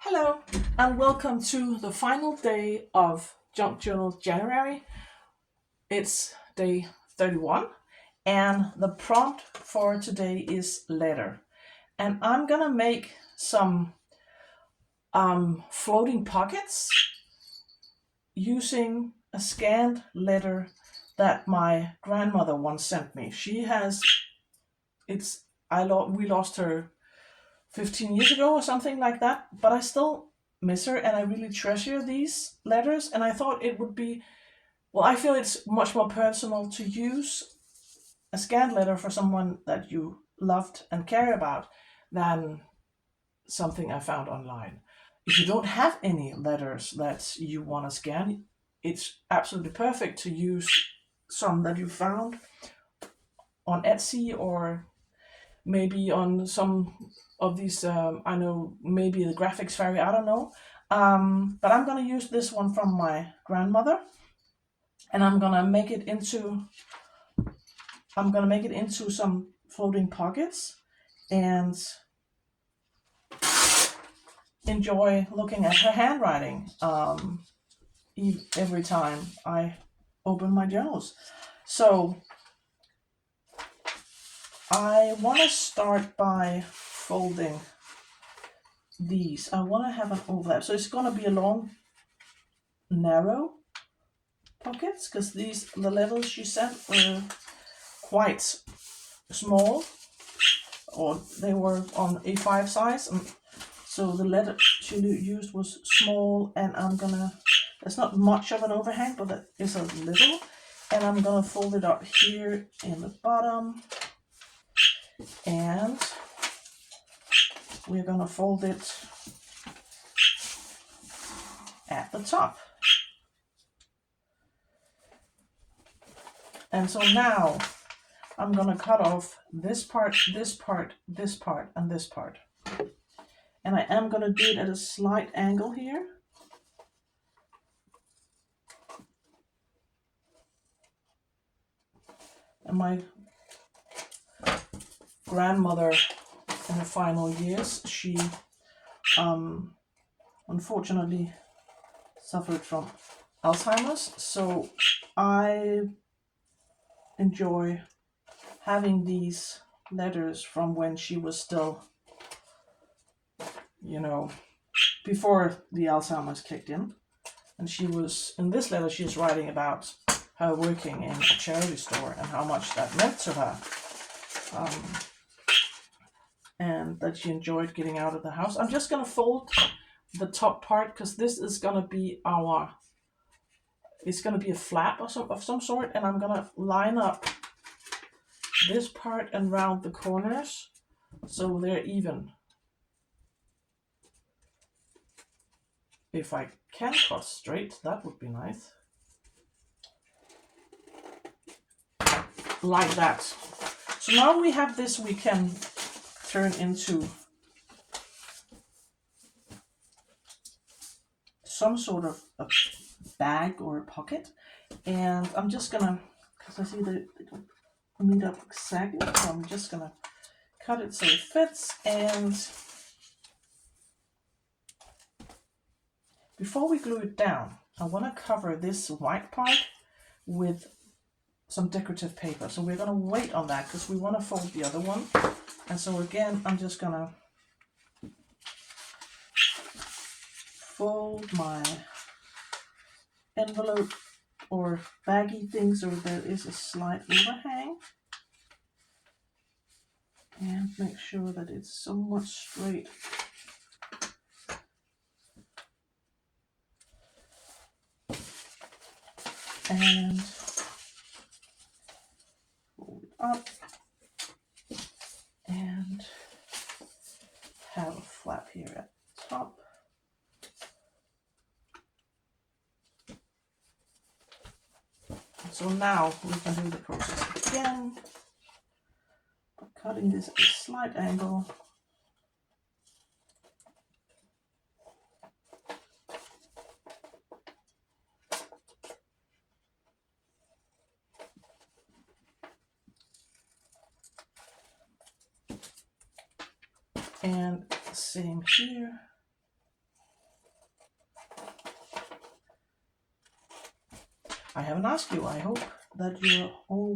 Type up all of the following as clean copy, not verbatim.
Hello, and welcome to the final day of Junk Journal January. It's day 31, and the prompt for today is letter. And I'm gonna make some floating pockets using a scanned letter that my grandmother once sent me. She has it's we lost her 15 years ago or something like that, but I still miss her and I really treasure these letters. And I thought it would be, well, I feel it's much more personal to use a scanned letter for someone that you loved and care about than something I found online. If you don't have any letters that you want to scan, it's absolutely perfect to use some that you found on Etsy or maybe on some of these. I know maybe the graphics fairy, I don't know. But I'm going to use this one from my grandmother, and I'm going to make it into some floating pockets and enjoy looking at her handwriting every time I open my journals. So I want to start by folding these. I want to have an overlap. So it's going to be a long, narrow pockets because the levels she sent were quite small, or they were on A5 size, and so the letter she used was small. And there's not much of an overhang, but it is a little, and I'm gonna fold it up here in the bottom, and we're gonna fold it at the top. And so now I'm gonna cut off this part, this part, this part, and this part. And I am gonna do it at a slight angle here. And my grandmother in her final years, she unfortunately suffered from Alzheimer's. So I enjoy having these letters from when she was still, you know, before the Alzheimer's kicked in. And in this letter, she's writing about her working in a charity store and how much that meant to her. And that she enjoyed getting out of the house. I'm just going to fold the top part because this is going to be it's going to be a flap of some sort, and I'm going to line up this part and round the corners so they're even. If I can cut straight, that would be nice. Like that. So now we have this, we can turn into some sort of a bag or a pocket. And I'm just gonna, because I see that they don't meet up exactly, so I'm just gonna cut it so it fits. And before we glue it down, I want to cover this white part with some decorative paper. So we're going to wait on that because we want to fold the other one. And so again, I'm just going to fold my envelope or baggy things so there is a slight overhang. And make sure that it's somewhat straight. And fold it up and have a flap here at the top. So now we can do the process again by cutting this at a slight angle. And same here. I haven't asked you. I hope that you're all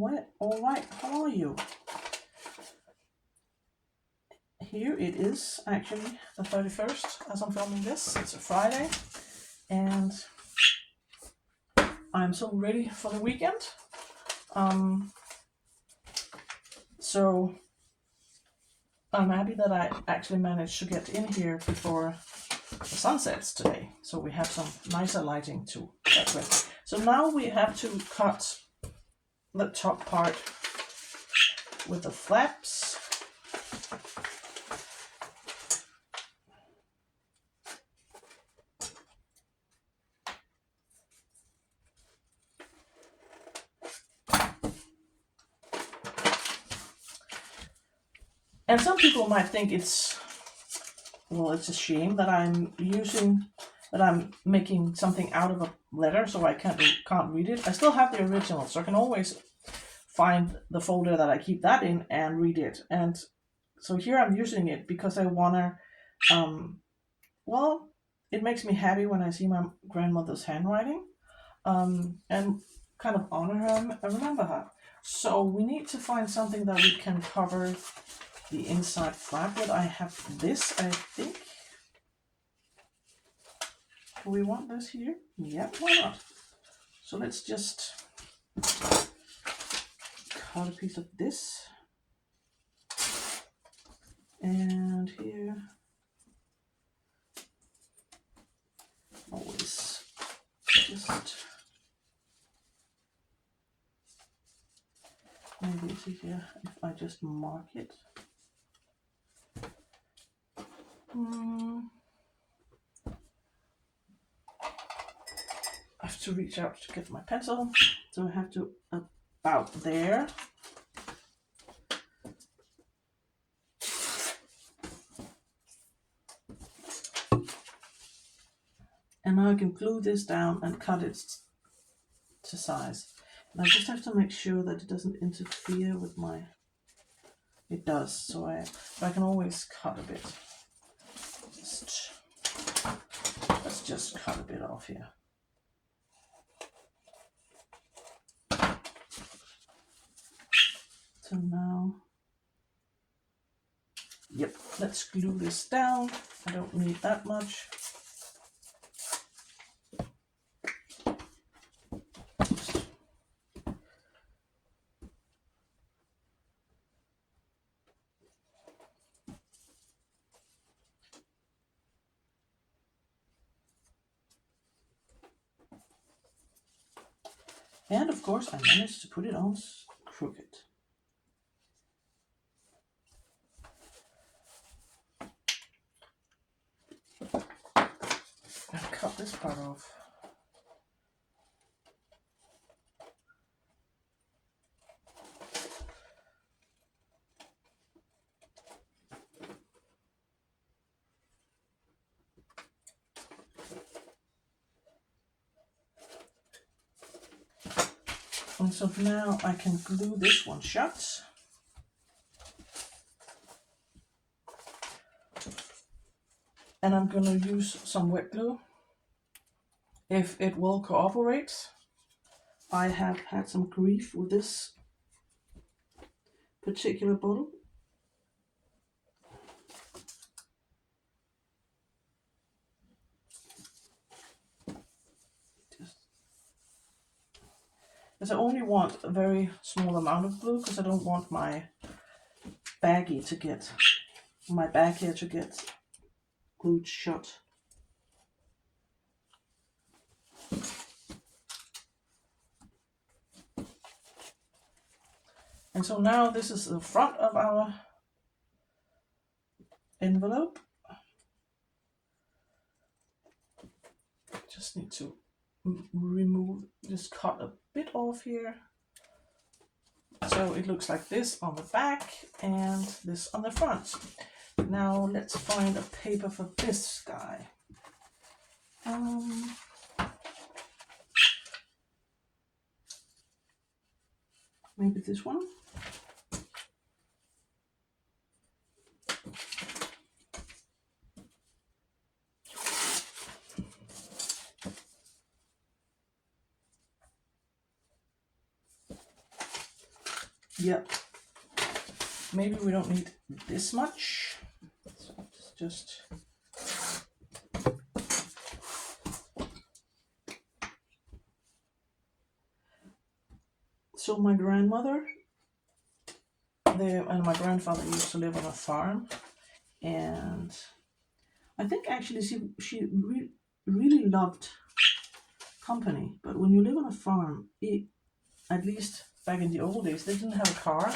right. How are you? Here it is, actually the 31st as I'm filming this. It's a Friday, and I'm so ready for the weekend. So I'm happy that I actually managed to get in here before the sun sets today. So we have some nicer lighting to work with. So now we have to cut the top part with the flaps. And some people might think it's a shame that I'm making something out of a letter so I can't read it. I still have the original, so I can always find the folder that I keep that in and read it. And so here I'm using it because I wanna, it makes me happy when I see my grandmother's handwriting, and kind of honor her and remember her. So we need to find something that we can cover the inside flap with. I have this, I think. Do we want this here? Yeah, why not? So let's just cut a piece of this. And here, always just, maybe it's easier if I just mark it. I have to reach out to get my pencil, so I have to about there. And now I can glue this down and cut it to size. And I just have to make sure that it doesn't interfere with my, it does, so I can always cut a bit. Let's just cut a bit off here. So now, yep, let's glue this down. I don't need that much. And of course, I managed to put it on crooked. I'll cut this part off. And so now I can glue this one shut. And I'm going to use some wet glue if it will cooperate. I have had some grief with this particular bottle. Because I only want a very small amount of glue because I don't want my baggie to get, my bag here to get glued shut. And so now this is the front of our envelope. Just need to remove, just cut a bit off here. So it looks like this on the back and this on the front. Now let's find a paper for this guy. Maybe this one. Yep. Maybe we don't need this much. So it's just. So my grandmother and my grandfather used to live on a farm, and I think actually she really loved company. But when you live on a farm, at least back in the old days, they didn't have a car.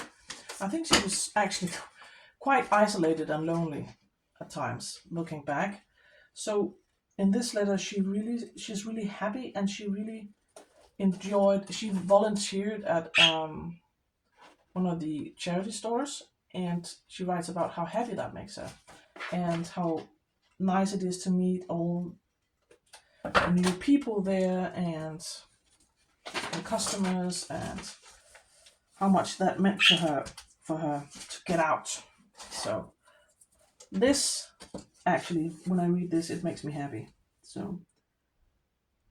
I think she was actually quite isolated and lonely at times, looking back. So in this letter, she's really happy, and she really enjoyed. She volunteered at one of the charity stores, and she writes about how happy that makes her, and how nice it is to meet all new people there, and the customers, and how much that meant to her, for her to get out. So this, actually, when I read this, it makes me happy. So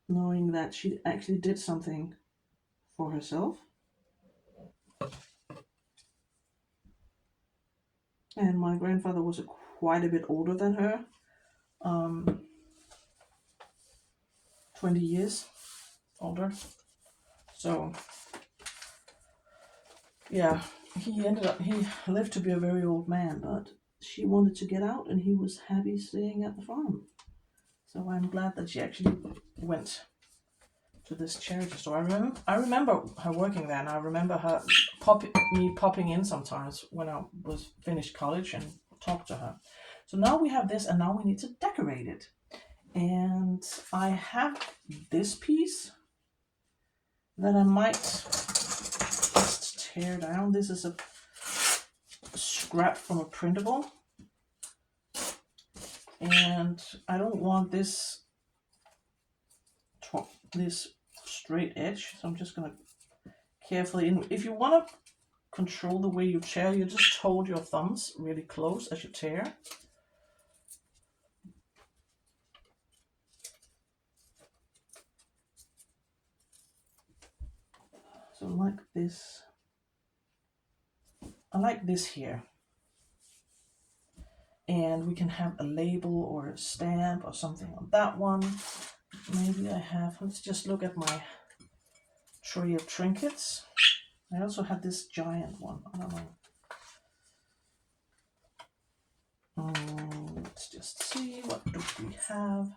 knowing that she actually did something for herself. And my grandfather was quite a bit older than her, 20 years older. So yeah, he lived to be a very old man, but she wanted to get out, and he was happy staying at the farm. So I'm glad that she actually went to this charity store. I remember her working there, and I remember her popping in sometimes when I was finished college and talk to her. So now we have this, and now we need to decorate it. And I have this piece that I might just tear down. This is a scrap from a printable, and I don't want this straight edge, so I'm just gonna carefully, and if you want to control the way you tear, you just hold your thumbs really close as you tear. So like this, I like this here, and we can have a label or a stamp or something on that one. Maybe I have, let's just look at my tray of trinkets. I also had this giant one, I don't know. Let's just see, what do we have?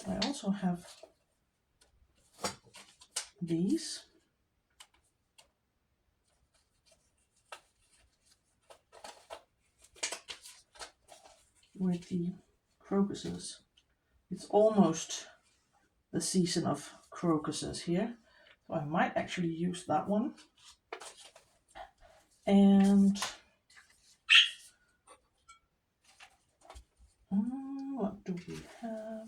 I also have these. With the crocuses. It's almost the season of crocuses here. So I might actually use that one. And what do we have?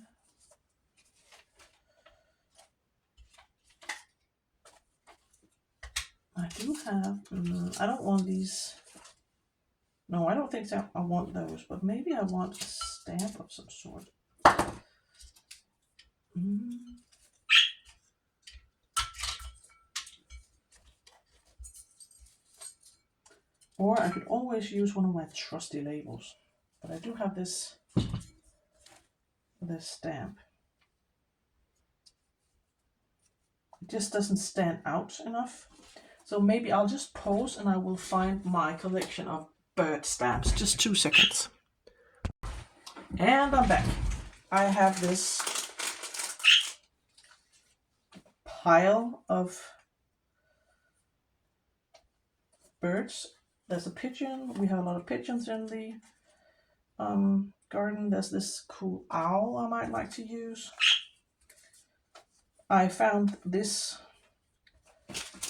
I do have, I don't want these. No, I don't think so. I want those, but maybe I want a stamp of some sort. Or I could always use one of my trusty labels. But I do have this stamp. It just doesn't stand out enough. So maybe I'll just pause and I will find my collection of bird stamps. Just 2 seconds. And I'm back. I have this pile of birds. There's a pigeon. We have a lot of pigeons in the garden. There's this cool owl I might like to use. I found this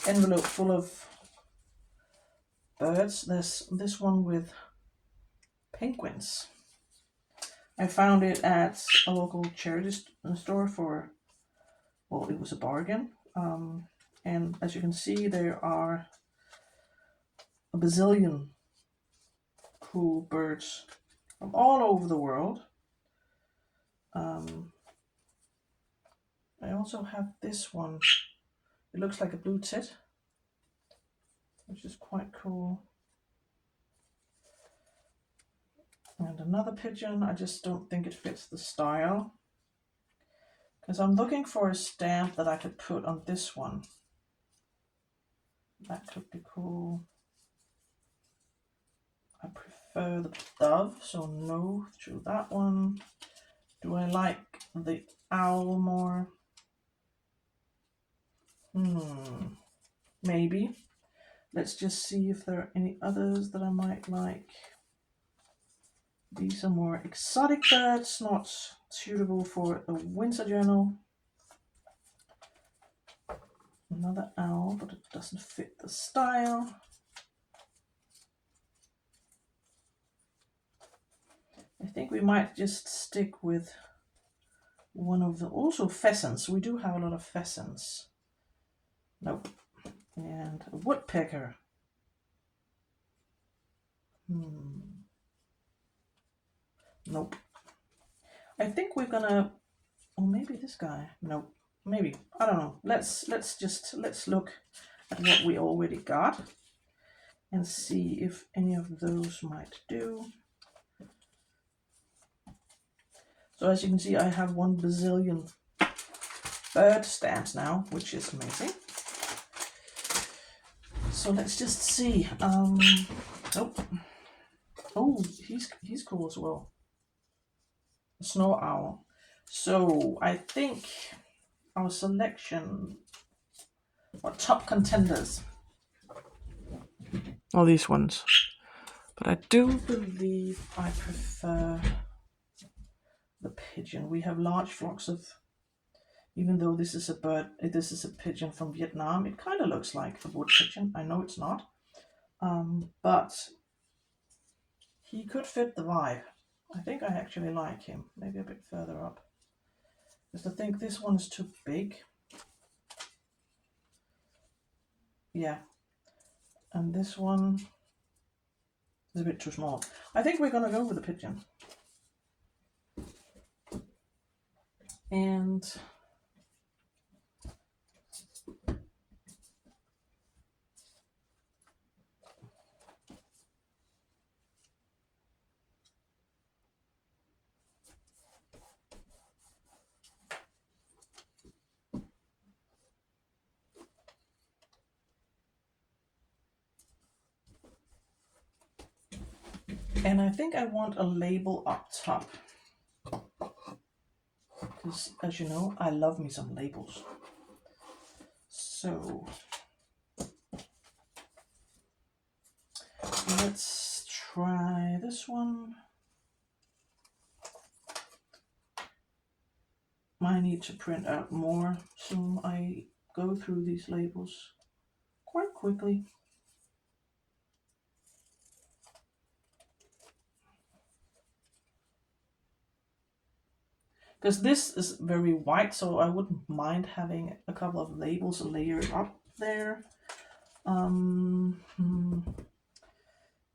envelope full of birds. There's this one with penguins. I found it at a local charity store for, well, it was a bargain. And as you can see, there are a bazillion cool birds from all over the world. I also have this one. It looks like a blue tit, which is quite cool. And another pigeon. I just don't think it fits the style, because I'm looking for a stamp that I could put on this one. That could be cool. I prefer the dove, so no to that one. Do I like the owl more? Maybe. Let's just see if there are any others that I might like. These are more exotic birds, not suitable for a winter journal. Another owl, but it doesn't fit the style. I think we might just stick with one of the, also pheasants. We do have a lot of pheasants. Nope. And a woodpecker. Nope. I think we're gonna, or maybe this guy. Nope. Maybe. I don't know. Let's look at what we already got and see if any of those might do. So as you can see, I have 1 bazillion bird stamps now, which is amazing. So let's just see. Oh, he's cool as well. A snow owl. So I think our selection, our top contenders, are these ones. But I do believe I prefer the pigeon. We have large flocks of, even though this is a bird, this is a pigeon from Vietnam, it kind of looks like a wood pigeon. I know it's not, but he could fit the vibe. I think I actually like him, maybe a bit further up, because I think this one is too big. Yeah, and this one is a bit too small. I think we're gonna go with the pigeon. And I think I want a label up top, because as you know, I love me some labels. So let's try this one. I need to print out more, so I go through these labels quite quickly. Because this is very white, so I wouldn't mind having a couple of labels layered up there.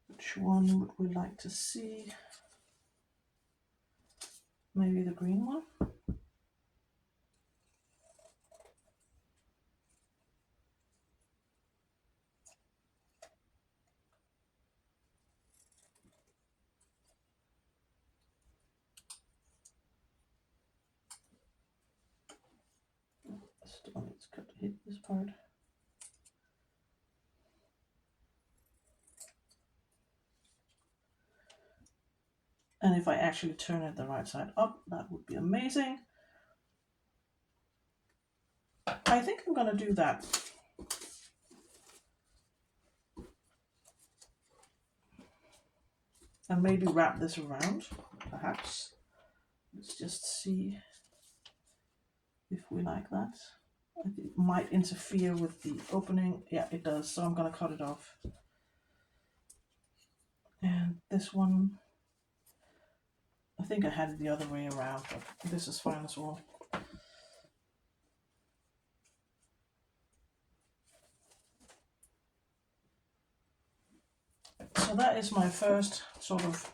Which one would we like to see? Maybe the green one? Still needs to hit this part. And if I actually turn it the right side up, that would be amazing. I think I'm gonna do that. And maybe wrap this around, perhaps. Let's just see if we like that. I think it might interfere with the opening. Yeah, it does, so I'm gonna cut it off. And this one, I think I had it the other way around, but this is fine as well. So that is my first sort of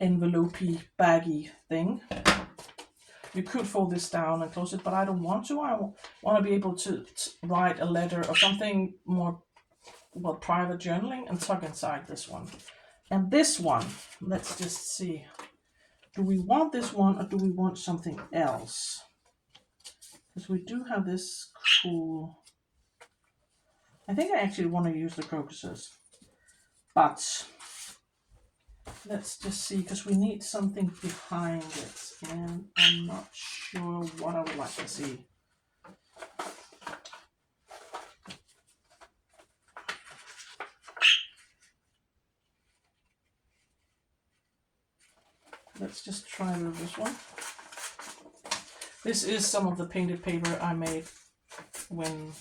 envelopey baggy thing. You could fold this down and close it, but I don't want to. I want to be able to write a letter or something more, well, private journaling and tuck inside this one. And this one, let's just see. Do we want this one or do we want something else? Because we do have this cool... I think I actually want to use the crocuses. But let's just see, because we need something behind it. And I'm not sure what I would like to see. Let's just try with this one. This is some of the painted paper I made when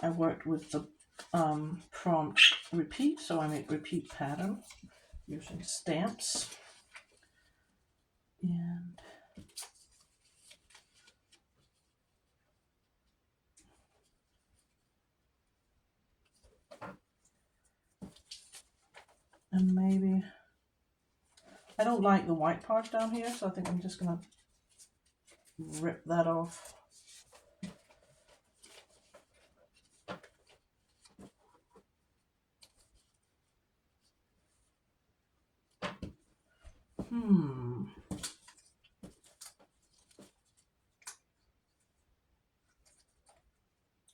I worked with the prompt repeat. So I made repeat pattern using stamps. And maybe, I don't like the white part down here, so I think I'm just gonna rip that off.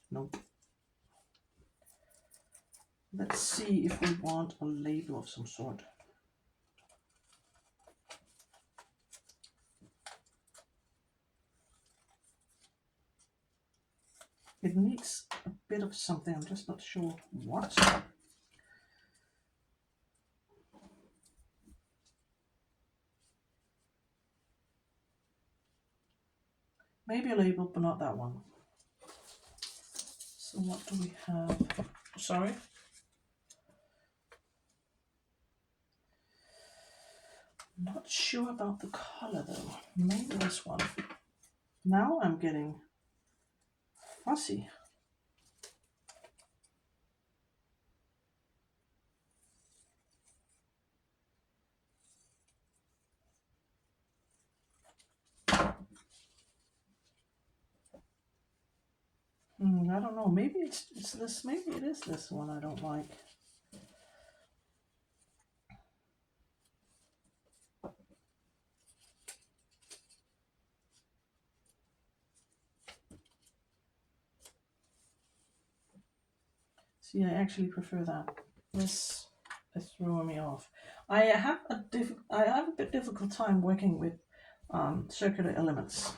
Nope. Let's see if we want a label of some sort. It needs a bit of something, I'm just not sure what. Maybe a label, but not that one. So what do we have? Sorry. Not sure about the color though. Maybe this one. Now I'm getting fussy. I don't know. Maybe it's this. Maybe it is this one I don't like. See, I actually prefer that. This is throwing me off. I have a bit difficult time working with circular elements,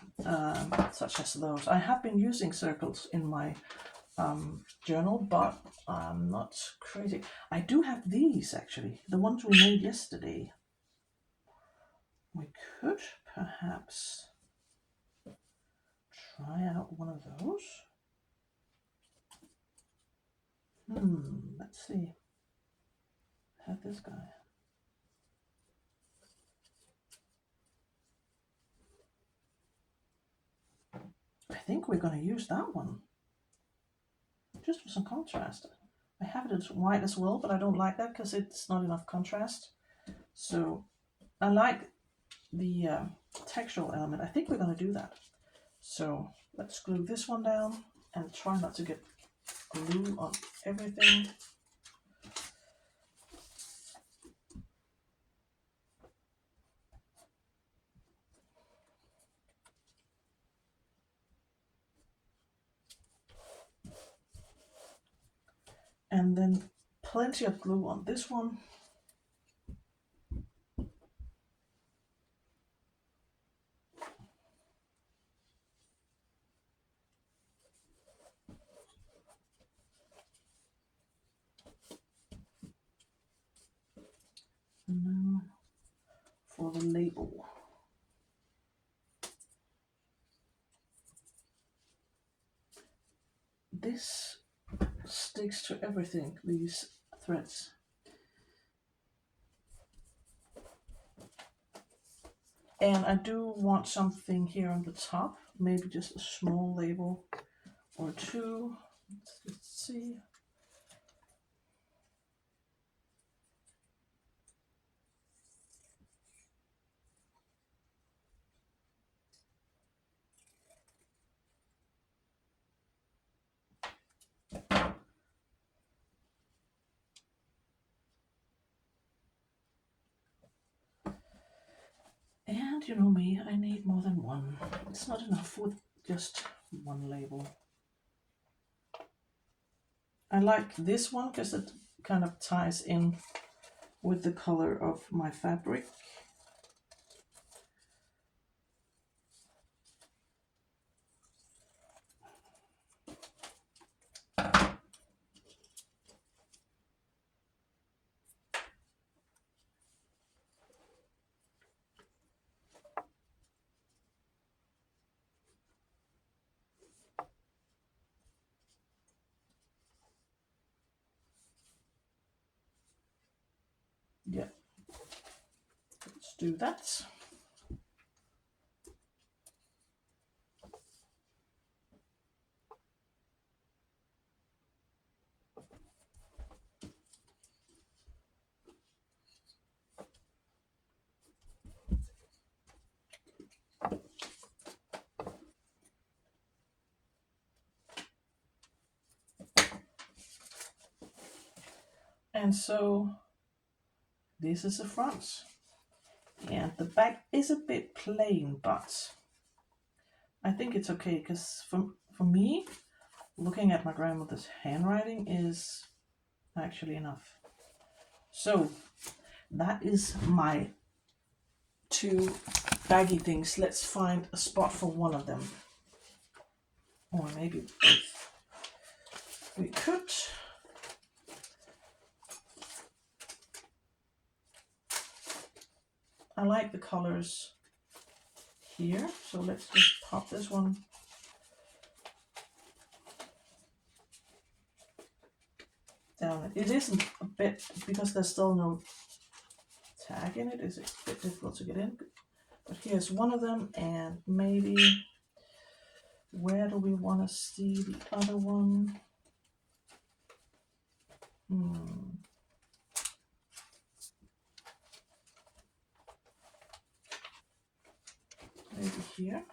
such as those. I have been using circles in my journal, but I'm not crazy. I do have these actually, the ones we made yesterday. We could perhaps try out one of those. Let's see. I have this guy. I think we're going to use that one. Just for some contrast. I have it as white as well, but I don't like that because it's not enough contrast. So I like the textural element. I think we're going to do that. So let's glue this one down and try not to get glue on everything. And then plenty of glue on this one. And now for the label. This sticks to everything, these threads. And I do want something here on the top, maybe just a small label or two. Let's see. And you know me, I need more than one. It's not enough with just one label. I like this one because it kind of ties in with the color of my fabric. Yeah, let's do that. And so this is the front. And the back is a bit plain, but I think it's okay because for me, looking at my grandmother's handwriting is actually enough. So that is my two baggy things. Let's find a spot for one of them. Or maybe both. We could. I like the colors here, so let's just pop this one down. It isn't a bit, because there's still no tag in it, it's a bit difficult to get in. But here's one of them, and maybe where do we want to see the other one? Maybe here.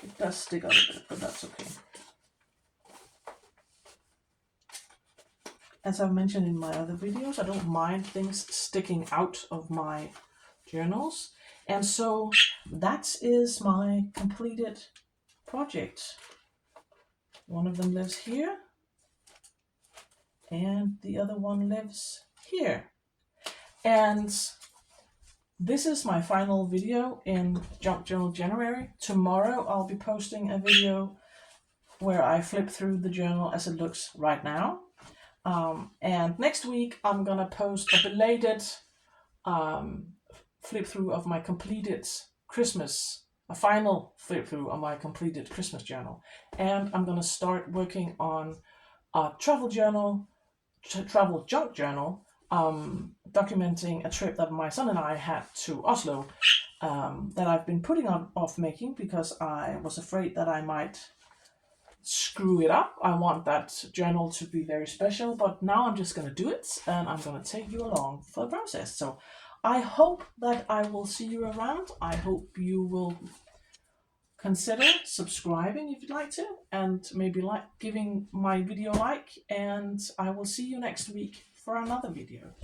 It does stick out a bit, but that's okay. As I've mentioned in my other videos, I don't mind things sticking out of my journals. And so that is my completed project. One of them lives here, and the other one lives here. And this is my final video in Junk Journal January. Tomorrow I'll be posting a video where I flip through the journal as it looks right now. And next week I'm gonna post a belated flip through of my completed Christmas, a final flip through of my completed Christmas journal. And I'm gonna start working on a travel journal, travel junk journal, documenting a trip that my son and I had to Oslo, that I've been putting off making because I was afraid that I might screw it up. I want that journal to be very special, but now I'm just going to do it, and I'm going to take you along for the process. So I hope that I will see you around. I hope you will consider subscribing if you'd like to, and maybe giving my video a like, and I will see you next week for another video.